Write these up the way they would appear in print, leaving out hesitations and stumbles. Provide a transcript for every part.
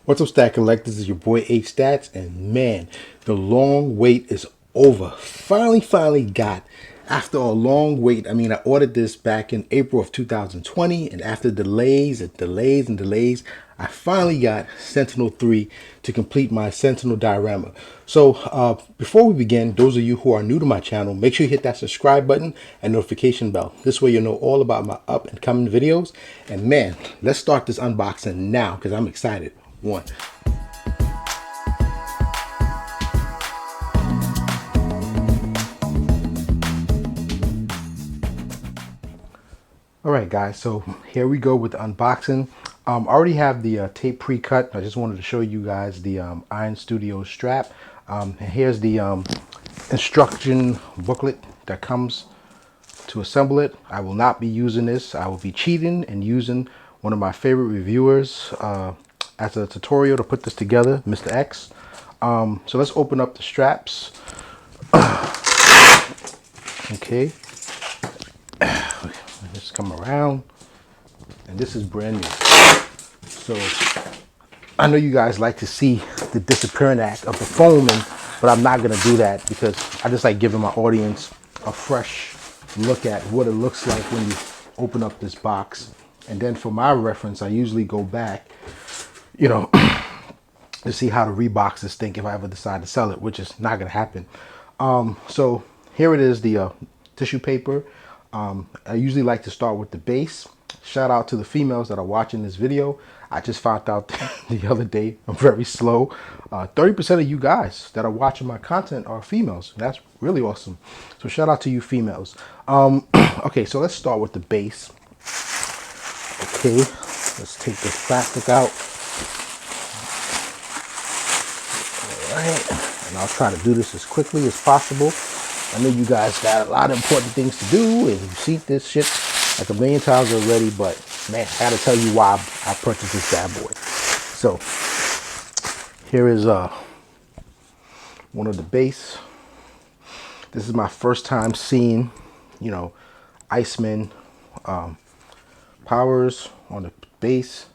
What's up, Stat Collectors? This is your boy H Stats, and man, the long wait is over. Finally got, after a long wait. I mean, I ordered this back in April of 2020, and after delays and delays and delays, I finally got Sentinel 3 to complete my Sentinel Diorama. So before we begin, those of you who are new to my channel, make sure you hit that subscribe button and notification bell. This way you'll know all about my up and coming videos. And man, let's start this unboxing now because I'm excited. One. All right, guys, so here we go with the unboxing. I already have the tape pre-cut. I just wanted to show you guys the Iron Studio strap. And here's the instruction booklet that comes to assemble it. I will not be using this. I will be cheating and using one of my favorite reviewers as a tutorial to put this together, Mr. X. So let's open up the straps. Okay. Just come around, and this is brand new. So I know you guys like to see the disappearing act of the foaming, but I'm not gonna do that because I just like giving my audience a fresh look at what it looks like when you open up this box. And then for my reference, I usually go back, you know, to see how to rebox this thing if I ever decide to sell it, which is not gonna happen. So here it is, the tissue paper. I usually like to start with the base. Shout out to the females that are watching this video. I just found out the other day I'm very slow. 30% of you guys that are watching my content are females. That's really awesome. So shout out to you females. Okay, so let's start with the base. Okay, let's take this plastic out. All right, and I'll try to do this as quickly as possible. I know you guys got a lot of important things to do, and you've seen this shit like a million times already, but man, I gotta tell you why I purchased this bad boy. So here is one of the base. This is my first time seeing, you know, Iceman powers on the base.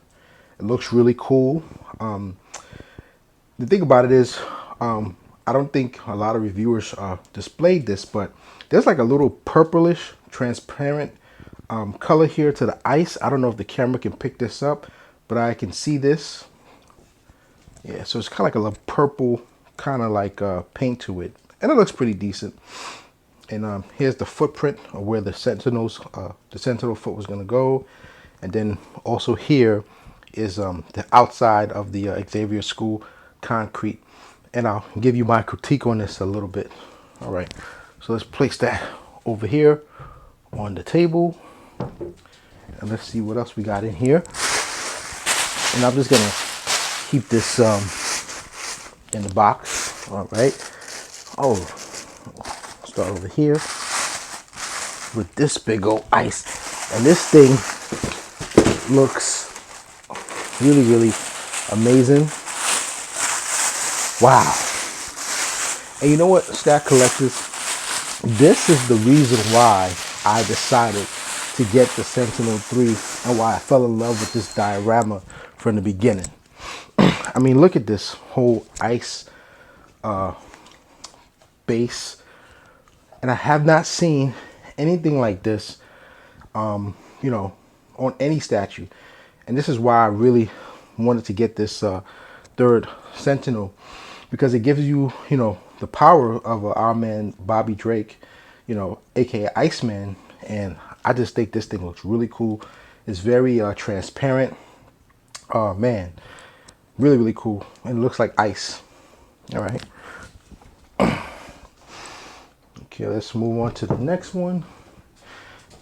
It looks really cool. The thing about it is, I don't think a lot of reviewers displayed this, but there's like a little purplish transparent color here to the ice. I don't know if the camera can pick this up, but I can see this. Yeah, so it's kind of like a little purple kind of like paint to it, and it looks pretty decent. And here's the footprint of where the Sentinel foot was going to go. And then also here is the outside of the Xavier School concrete. And I'll give you my critique on this a little bit. All right, so let's place that over here on the table. And let's see what else we got in here. And I'm just gonna keep this in the box. All right. Oh, start over here with this big old ice. And this thing looks really amazing. Wow. And you know what, Stat Collectors? This is the reason why I decided to get the Sentinel 3 and why I fell in love with this diorama from the beginning. I mean, look at this whole ice base. And I have not seen anything like this, you know, on any statue. And this is why I really wanted to get this third Sentinel, because it gives you, you know, the power of our man Bobby Drake, you know, aka Iceman. And I just think this thing looks really cool. It's very transparent. Oh man, really cool. And it looks like ice. All right. Okay, let's move on to the next one.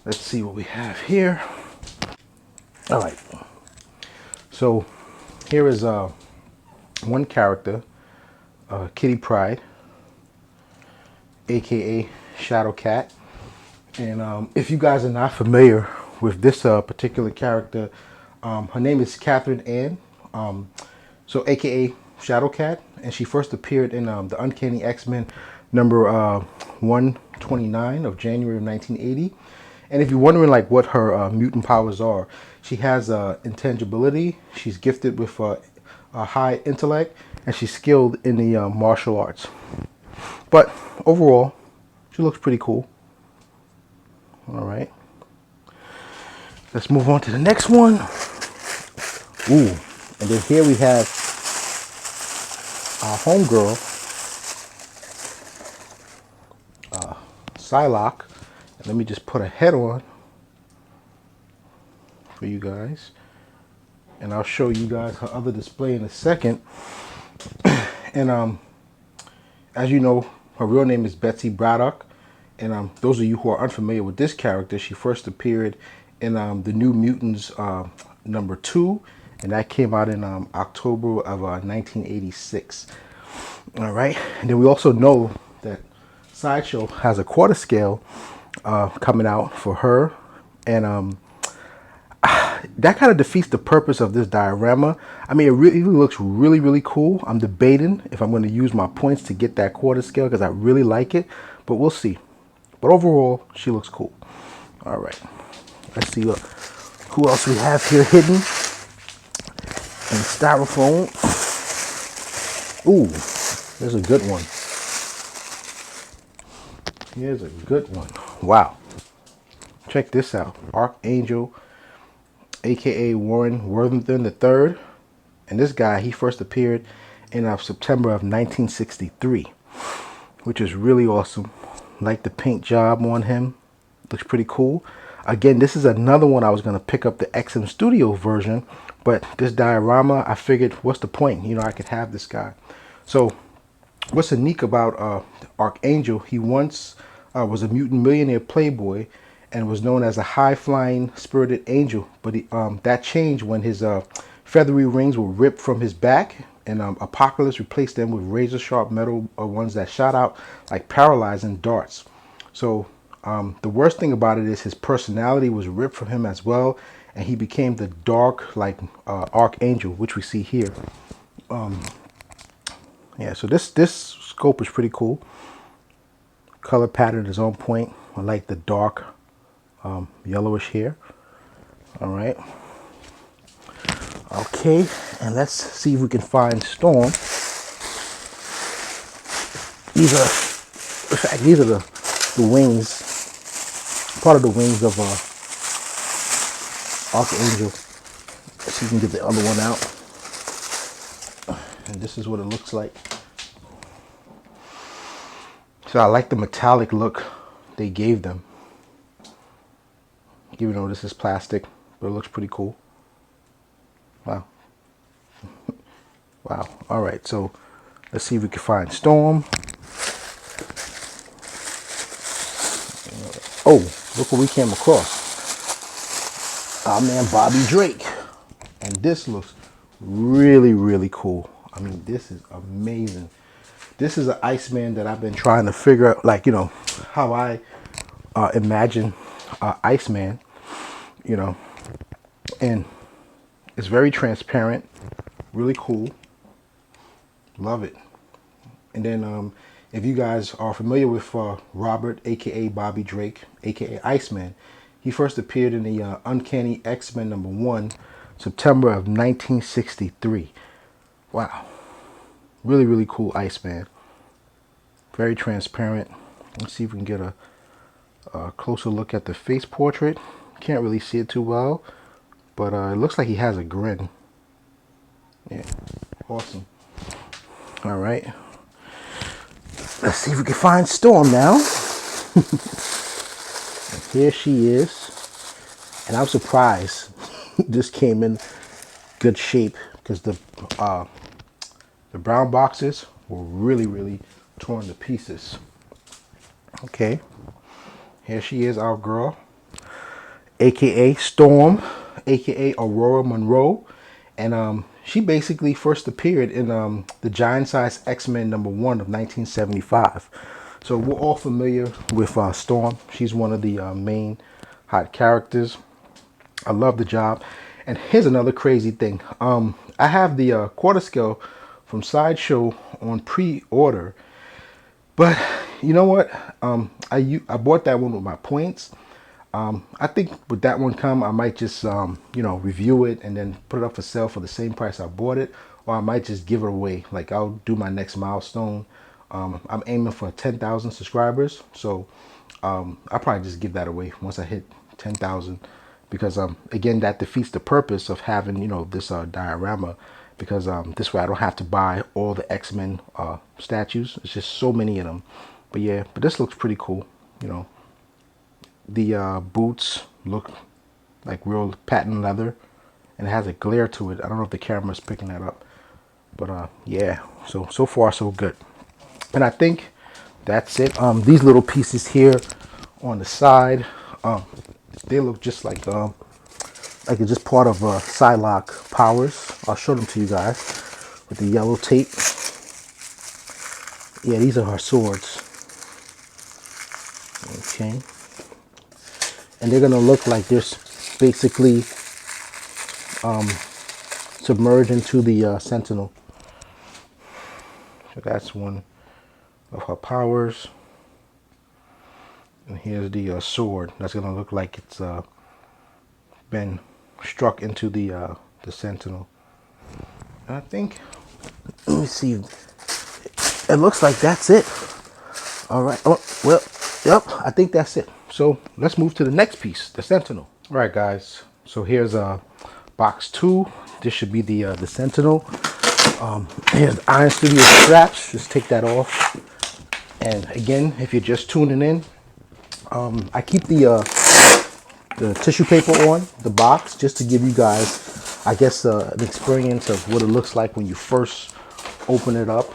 Let's see what we have here. All right. So here is one character, Kitty Pryde, aka Shadow Cat. And if you guys are not familiar with this particular character, her name is Catherine Ann, so aka Shadow Cat, and she first appeared in the Uncanny X-Men number 129 of January of 1980. And if you're wondering like what her mutant powers are, she has intangibility. She's gifted with high intellect, and she's skilled in the martial arts. But overall, she looks pretty cool. All right. Let's move on to the next one. Ooh, and then here we have our homegirl, Psylocke. And let me just put a head on for you guys. And I'll show you guys her other display in a second. And as you know, her real name is Betsy Braddock. And those of you who are unfamiliar with this character, she first appeared in the New Mutants #2, and that came out in October of 1986. All right, and then we also know that Sideshow has a quarter scale coming out for her, and that kind of defeats the purpose of this diorama. I mean, it really looks really cool. I'm debating if I'm going to use my points to get that quarter scale because I really like it, but we'll see. But overall, she looks cool. All right, let's see who else we have here hidden in styrofoam. Ooh, there's a good one. Here's a good one. Wow. Check this out. Archangel, aka Warren Worthington III. And this guy, he first appeared in September of 1963, which is really awesome. Like the paint job on him. Looks pretty cool. Again, this is another one I was going to pick up the XM Studio version, but this diorama, I figured, what's the point? You know, I could have this guy. So what's unique about Archangel, he once was a mutant millionaire playboy and was known as a high-flying spirited angel, but that changed when his feathery rings were ripped from his back, and Apocalypse replaced them with razor-sharp metal ones that shot out like paralyzing darts. So the worst thing about it is his personality was ripped from him as well, and he became the dark, like Archangel, which we see here. Yeah, so this scope is pretty cool. Color pattern is on point. I like the dark yellowish here. All right. Okay, and let's see if we can find Storm. These are the wings, part of the wings of Archangel. Let's see if we can get the other one out. And this is what it looks like. So I like the metallic look they gave them. Even though this is plastic, but it looks pretty cool. Wow. Wow. All right, so let's see if we can find Storm. Oh, look what we came across. Our man Bobby Drake. And this looks really cool. I mean, this is amazing. This is an Iceman that I've been trying to figure out, like, you know, how I imagine Iceman, you know, and it's very transparent, really cool. Love it. And then if you guys are familiar with Robert, aka Bobby Drake, aka Iceman, he first appeared in the Uncanny X-Men #1, September of 1963. Wow. Really cool Iceman. Very transparent. Let's see if we can get a closer look at the face portrait. Can't really see it too well, but it looks like he has a grin. Yeah, awesome. All right. Let's see if we can find Storm now. Here she is. And I'm surprised this came in good shape because the brown boxes were really torn to pieces. Okay. Here she is, our girl, aka Storm, aka Aurora Monroe. And she basically first appeared in the Giant Size X-Men #1 of 1975. So we're all familiar with Storm. She's one of the main hot characters. I love the job. And here's another crazy thing. I have the quarter scale from Sideshow on pre-order. But you know what? I bought that one with my points. I think with that one come, I might just, you know, review it and then put it up for sale for the same price I bought it. or I might just give it away. Like I'll do my next milestone. I'm aiming for 10,000 subscribers, so I'll probably just give that away once I hit 10,000, because again, that defeats the purpose of having, you know, this diorama, because this way I don't have to buy all the X-Men statues. It's just so many of them. But yeah, but this looks pretty cool. You know, the boots look like real patent leather, and it has a glare to it. I don't know if the camera's picking that up, but yeah, so far so good. And I think that's it. These little pieces here on the side, they look just like it's just part of Psylocke powers. I'll show them to you guys with the yellow tape. Yeah, these are her swords. Okay, and they're gonna look like they're basically submerged into the Sentinel. So that's one of her powers. And here's the sword. That's gonna look like it's been struck into the Sentinel. And I think, let me see. It looks like that's it. All right. Oh, well, yep. I think that's it. So let's move to the next piece, the Sentinel. All right, guys. So here's box 2. This should be the Sentinel. Here's the Iron Studio straps. Just take that off. And again, if you're just tuning in, I keep the tissue paper on the box just to give you guys, I guess, an experience of what it looks like when you first open it up.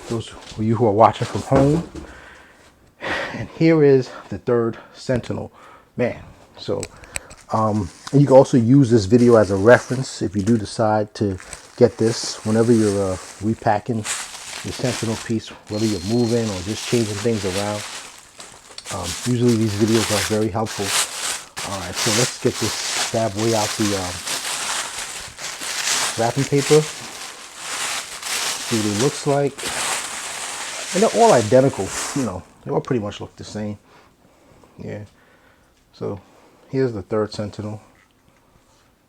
Those of you who are watching from home. And here is the third Sentinel. Man, so and you can also use this video as a reference if you do decide to get this whenever you're repacking your Sentinel piece, whether you're moving or just changing things around. Usually these videos are very helpful. All right, so let's get this bad boy out the wrapping paper. See what it looks like. And they're all identical, you know, they all pretty much look the same. Yeah. So here's the third Sentinel.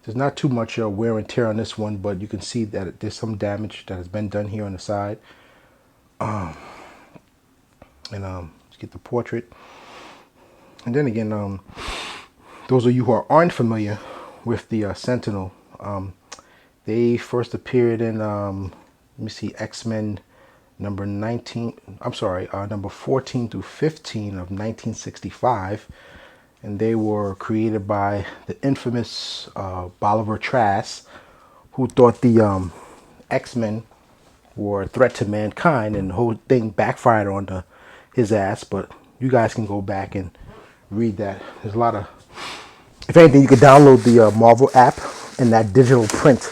There's not too much wear and tear on this one, but you can see that there's some damage that has been done here on the side. Let's get the portrait. And then again, those of you who aren't familiar with the Sentinel, they first appeared in, let me see, X-Men number 19, I'm sorry, number 14 through 15 of 1965. And they were created by the infamous Bolivar Trask, who thought the X-Men were a threat to mankind, and the whole thing backfired on his ass. But you guys can go back and read that. There's a lot of, if anything, you could download the Marvel app, and that digital print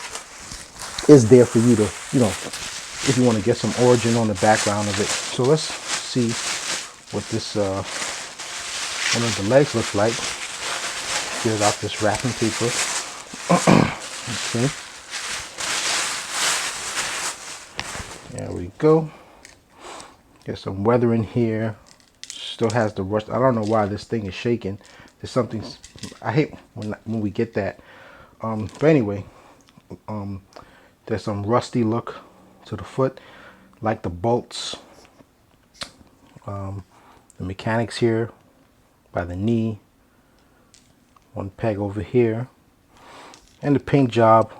is there for you to, you know, if you want to get some origin on the background of it. So let's see what this one of the legs looks like. Get it off this wrapping paper. Okay. There we go. Get some weathering here. Still has the rust. I don't know why this thing is shaking. There's something, I hate when we get that. But anyway, there's some rusty look to the foot, like the bolts. The mechanics here by the knee. One peg over here. And the paint job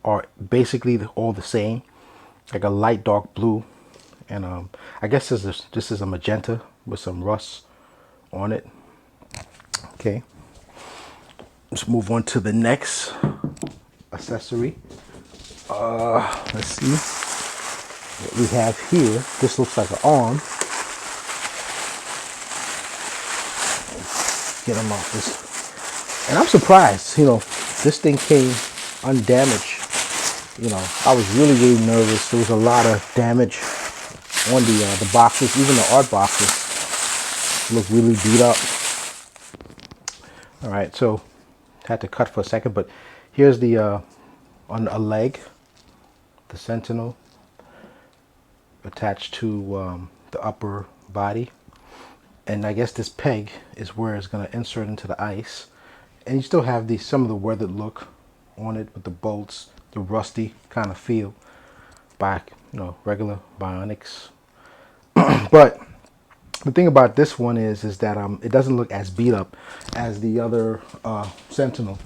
are basically all the same, like a light dark blue. And I guess this is a magenta with some rust on it. Okay, let's move on to the next accessory. Let's see what we have here. This looks like an arm. Get them off this. And I'm surprised, you know, this thing came undamaged. You know, I was really nervous. There was a lot of damage on the boxes. Even the art boxes look really beat up. All right, so had to cut for a second, but here's the on a leg, the Sentinel attached to the upper body. And I guess this peg is where it's going to insert into the ice. And you still have some of the weathered look on it with the bolts, the rusty kind of feel by, you know, regular Bionics. But the thing about this one is that it doesn't look as beat up as the other Sentinel.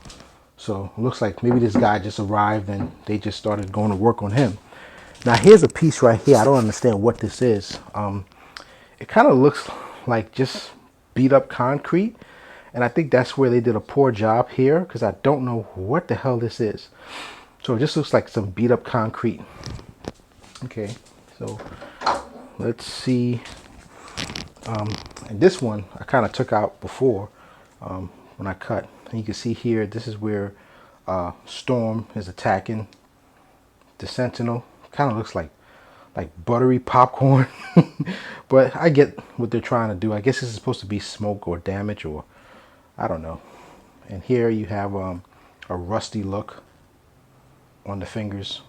So it looks like maybe this guy just arrived and they just started going to work on him. Now here's a piece right here. I don't understand what this is. It kind of looks like just beat up concrete. And I think that's where they did a poor job here, because I don't know what the hell this is. So it just looks like some beat up concrete. Okay, so let's see. And this one I kind of took out before when I cut. And you can see here, this is where Storm is attacking the Sentinel. Kind of looks like buttery popcorn. But I get what they're trying to do. I guess this is supposed to be smoke or damage, or I don't know. And here you have a rusty look on the fingers.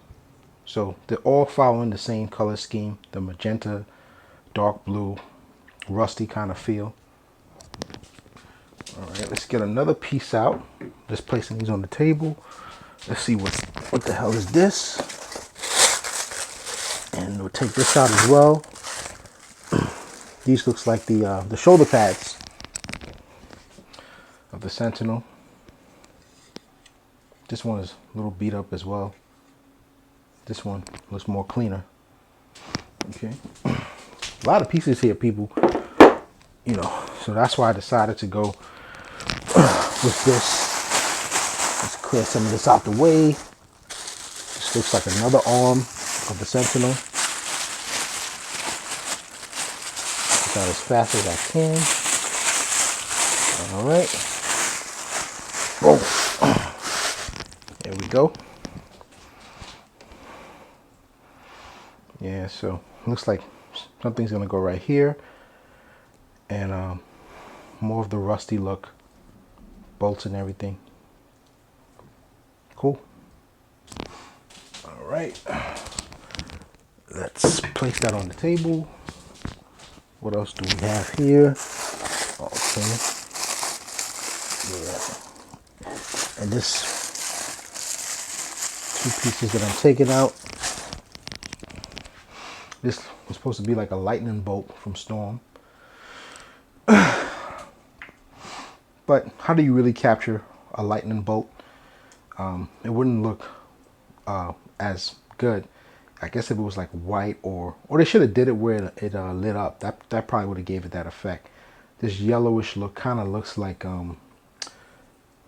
So they're all following the same color scheme, the magenta, dark blue, rusty kind of feel. All right, let's get another piece out. Just placing these on the table. Let's see what the hell is this. And we'll take this out as well. These looks like the shoulder pads of the Sentinel. This one is a little beat up as well. This one looks more cleaner. Okay, a lot of pieces here, people. You know, so that's why I decided to go with this. Let's clear some of this out the way. This looks like another arm of the Sentinel. Get out as fast as I can. All right. Boom. There we go. Yeah, so looks like something's gonna go right here, and more of the rusty look, bolts and everything. Cool. All right, let's place that on the table. What else do we have here? Okay, yeah, and this two pieces that I'm taking out. This was supposed to be like a lightning bolt from Storm. But how do you really capture a lightning bolt? It wouldn't look as good. I guess if it was like white, or they should have did it where it lit up. That probably would have gave it that effect. This yellowish look kind of looks like, I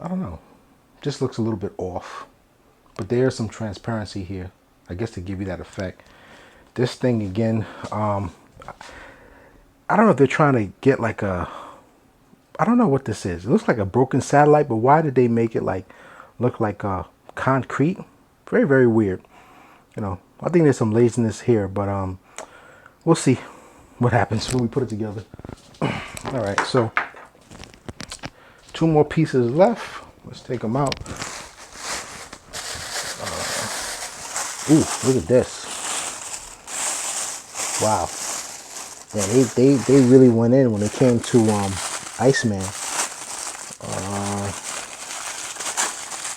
don't know, just looks a little bit off. But there's some transparency here, I guess, to give you that effect. This thing again, I don't know if they're trying to get like a, I don't know what this is. It looks like a broken satellite, but why did they make it like look like concrete? Very, very weird. You know, I think there's some laziness here, but we'll see what happens when we put it together. All right, so two more pieces left. Let's take them out. Ooh, look at this. Wow. Yeah, they really went in when it came to Iceman.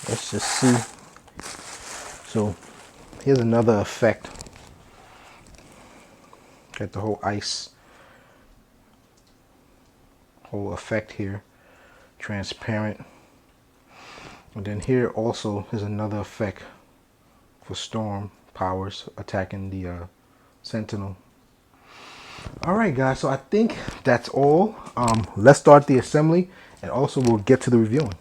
Let's just see. So here's another effect. Got the whole ice whole effect here. Transparent. And then here also is another effect for Storm powers attacking the Sentinel. Alright guys, so I think that's all. Let's start the assembly, and also we'll get to the reviewing.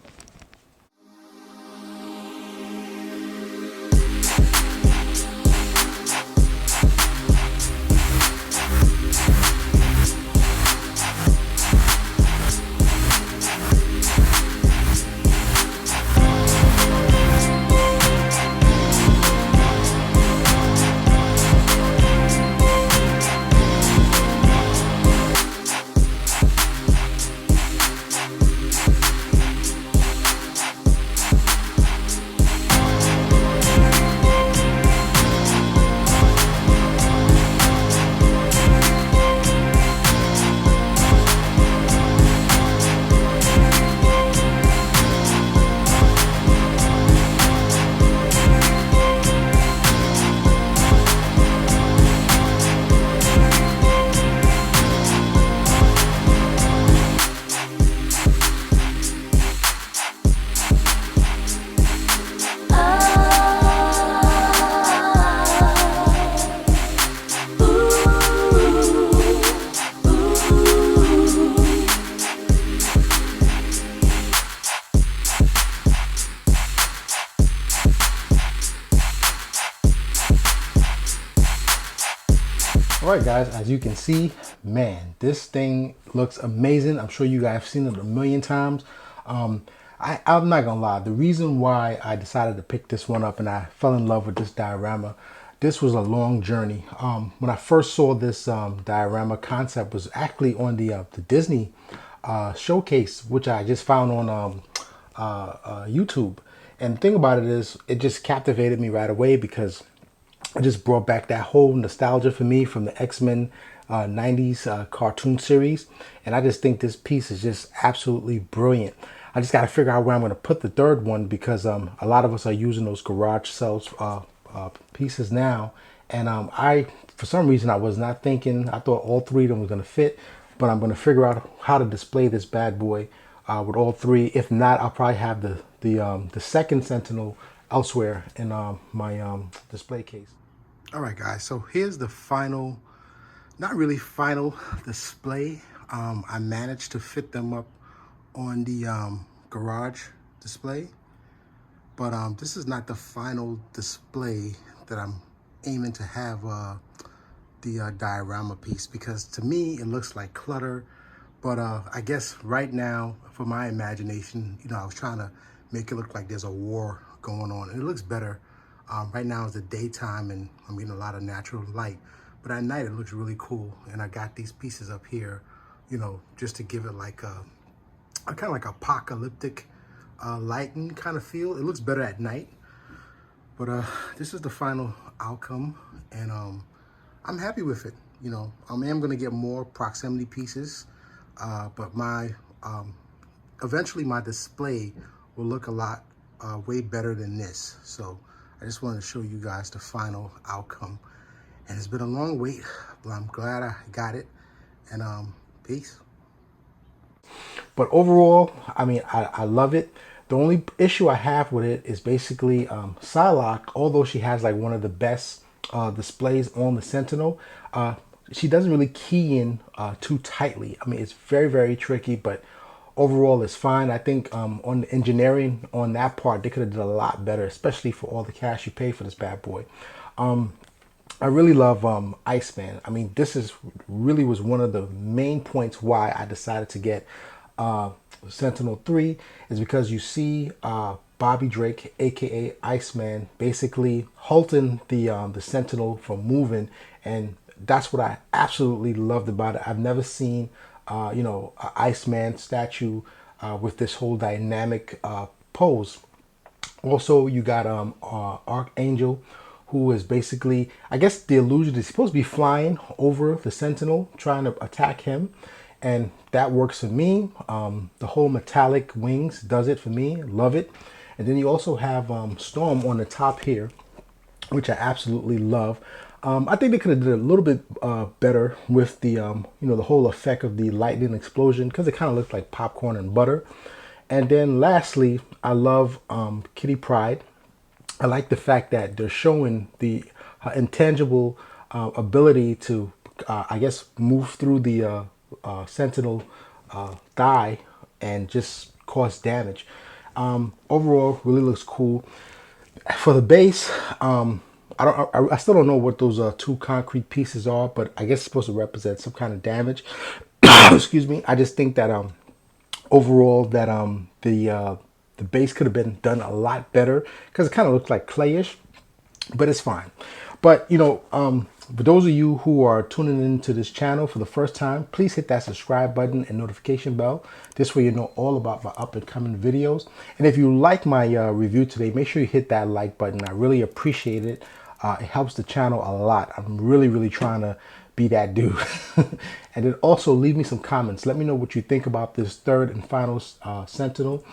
All right, guys, as you can see, man, this thing looks amazing. I'm sure you guys have seen it a million times. I'm not gonna lie, the reason why I decided to pick this one up and I fell in love with this diorama, this was a long journey. When I first saw this diorama concept was actually on the Disney showcase, which I just found on YouTube. And the thing about it is, it just captivated me right away because it just brought back that whole nostalgia for me from the X-Men 90s cartoon series. And I just think this piece is just absolutely brilliant. I just got to figure out where I'm going to put the third one because a lot of us are using those garage sales pieces now. And for some reason, I was not thinking, I thought all three of them were going to fit, but I'm going to figure out how to display this bad boy with all three. If not, I'll probably have the second Sentinel elsewhere in my display case. All right, guys, so here's the final, not really final display. I managed to fit them up on the garage display, but this is not the final display that I'm aiming to have the diorama piece, because to me it looks like clutter. But I guess right now, for my imagination, you know, I was trying to make it look like there's a war going on, and it looks better. Right now is the daytime and I'm getting a lot of natural light, but at night it looks really cool. And I got these pieces up here, you know, just to give it like a kind of like apocalyptic lighting kind of feel. It looks better at night, but this is the final outcome, and I'm happy with it. You know, I am going to get more proximity pieces, but my eventually my display will look a lot way better than this. So I just wanted to show you guys the final outcome. And it's been a long wait, but I'm glad I got it. And peace. But overall, I mean, I love it. The only issue I have with it is basically Psylocke, although she has like one of the best displays on the Sentinel, she doesn't really key in too tightly. I mean, it's very, very tricky, but overall it's fine. I think on the engineering on that part, they could have done a lot better, especially for all the cash you pay for this bad boy. I really love Iceman. I mean, this is really was one of the main points why I decided to get Sentinel 3, is because you see Bobby Drake, aka Iceman, basically halting the Sentinel from moving, and that's what I absolutely loved about it. I've never seen you know, an Iceman statue with this whole dynamic pose. Also, you got Archangel, who is basically, I guess the illusion is supposed to be flying over the Sentinel, trying to attack him. And that works for me. The whole metallic wings does it for me. Love it. And then you also have Storm on the top here, which I absolutely love. I think they could have did a little bit better with the, you know, the whole effect of the lightning explosion, because it kind of looked like popcorn and butter. And then lastly, I love Kitty Pryde. I like the fact that they're showing the intangible ability to, I guess, move through the Sentinel thigh and just cause damage. Overall, really looks cool. For the base, I still don't know what those two concrete pieces are, but I guess it's supposed to represent some kind of damage. Excuse me. I just think that overall that the base could have been done a lot better, because it kind of looks like clayish, but it's fine. But you know, for those of you who are tuning into this channel for the first time, please hit that subscribe button and notification bell. This way you know all about my up and coming videos. And if you like my review today, make sure you hit that like button. I really appreciate it. It helps the channel a lot. I'm really trying to be that dude. And then also leave me some comments. Let me know what you think about this third and final Sentinel.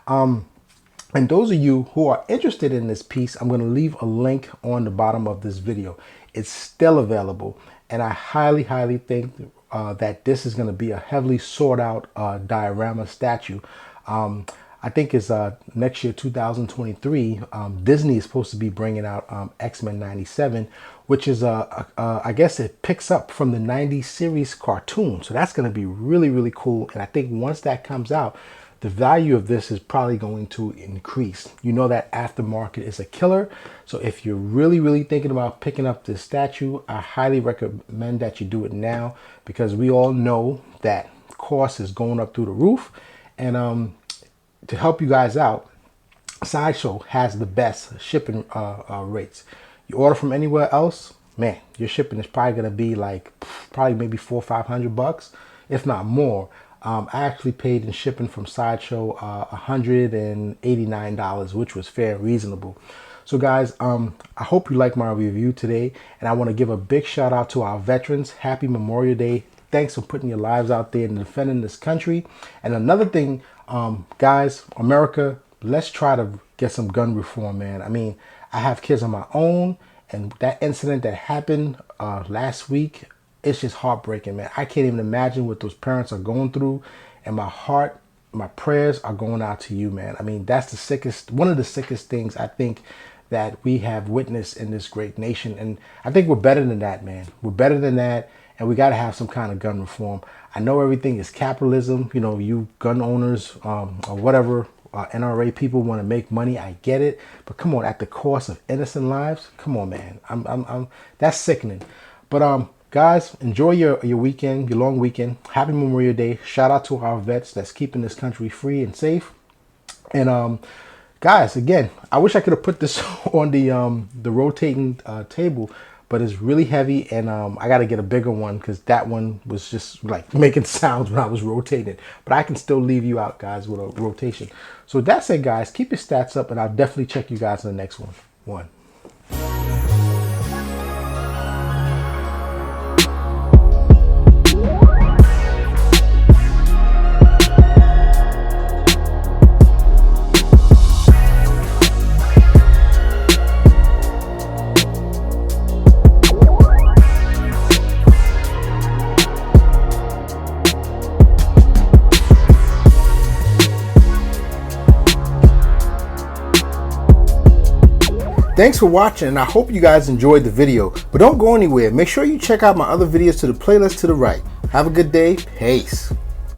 And those of you who are interested in this piece, I'm going to leave a link on the bottom of this video. It's still available, and I highly think that this is going to be a heavily sought out diorama statue. I think it's next year, 2023. Disney is supposed to be bringing out X-Men 97, which is I guess it picks up from the 90s series cartoon. So that's going to be really cool. And I think once that comes out, the value of this is probably going to increase. You know that aftermarket is a killer. So if you're really thinking about picking up this statue, I highly recommend that you do it now, because we all know that cost is going up through the roof. And to help you guys out, Sideshow has the best shipping rates. You order from anywhere else, man, your shipping is probably gonna be like probably maybe $400 or $500, if not more. I actually paid in shipping from Sideshow $189, which was fair and reasonable. So guys, I hope you like my review today, and I want to give a big shout out to our veterans. Happy Memorial Day. Thanks for putting your lives out there and defending this country. And another thing, guys, America, let's try to get some gun reform, man. I mean, I have kids of my own, and that incident that happened last week, it's just heartbreaking, man. I can't even imagine what those parents are going through, and my heart, my prayers are going out to you, man. I mean, that's the sickest, one of the sickest things I think that we have witnessed in this great nation. And I think we're better than that, man. We're better than that, and we got to have some kind of gun reform. I know everything is capitalism, you know, you gun owners or whatever, NRA people want to make money. I get it, but come on, at the cost of innocent lives? Come on, man. That's sickening. But guys, enjoy your weekend, your long weekend. Happy Memorial Day. Shout out to our vets that's keeping this country free and safe. And guys, again, I wish I could have put this on the rotating table, but it's really heavy, and I got to get a bigger one because that one was just like making sounds when I was rotating it. But I can still leave you out, guys, with a rotation. So that's it, guys. Keep your stats up, and I'll definitely check you guys in the next one. Thanks for watching, and I hope you guys enjoyed the video. But don't go anywhere. Make sure you check out my other videos to the playlist to the right. Have a good day. Peace.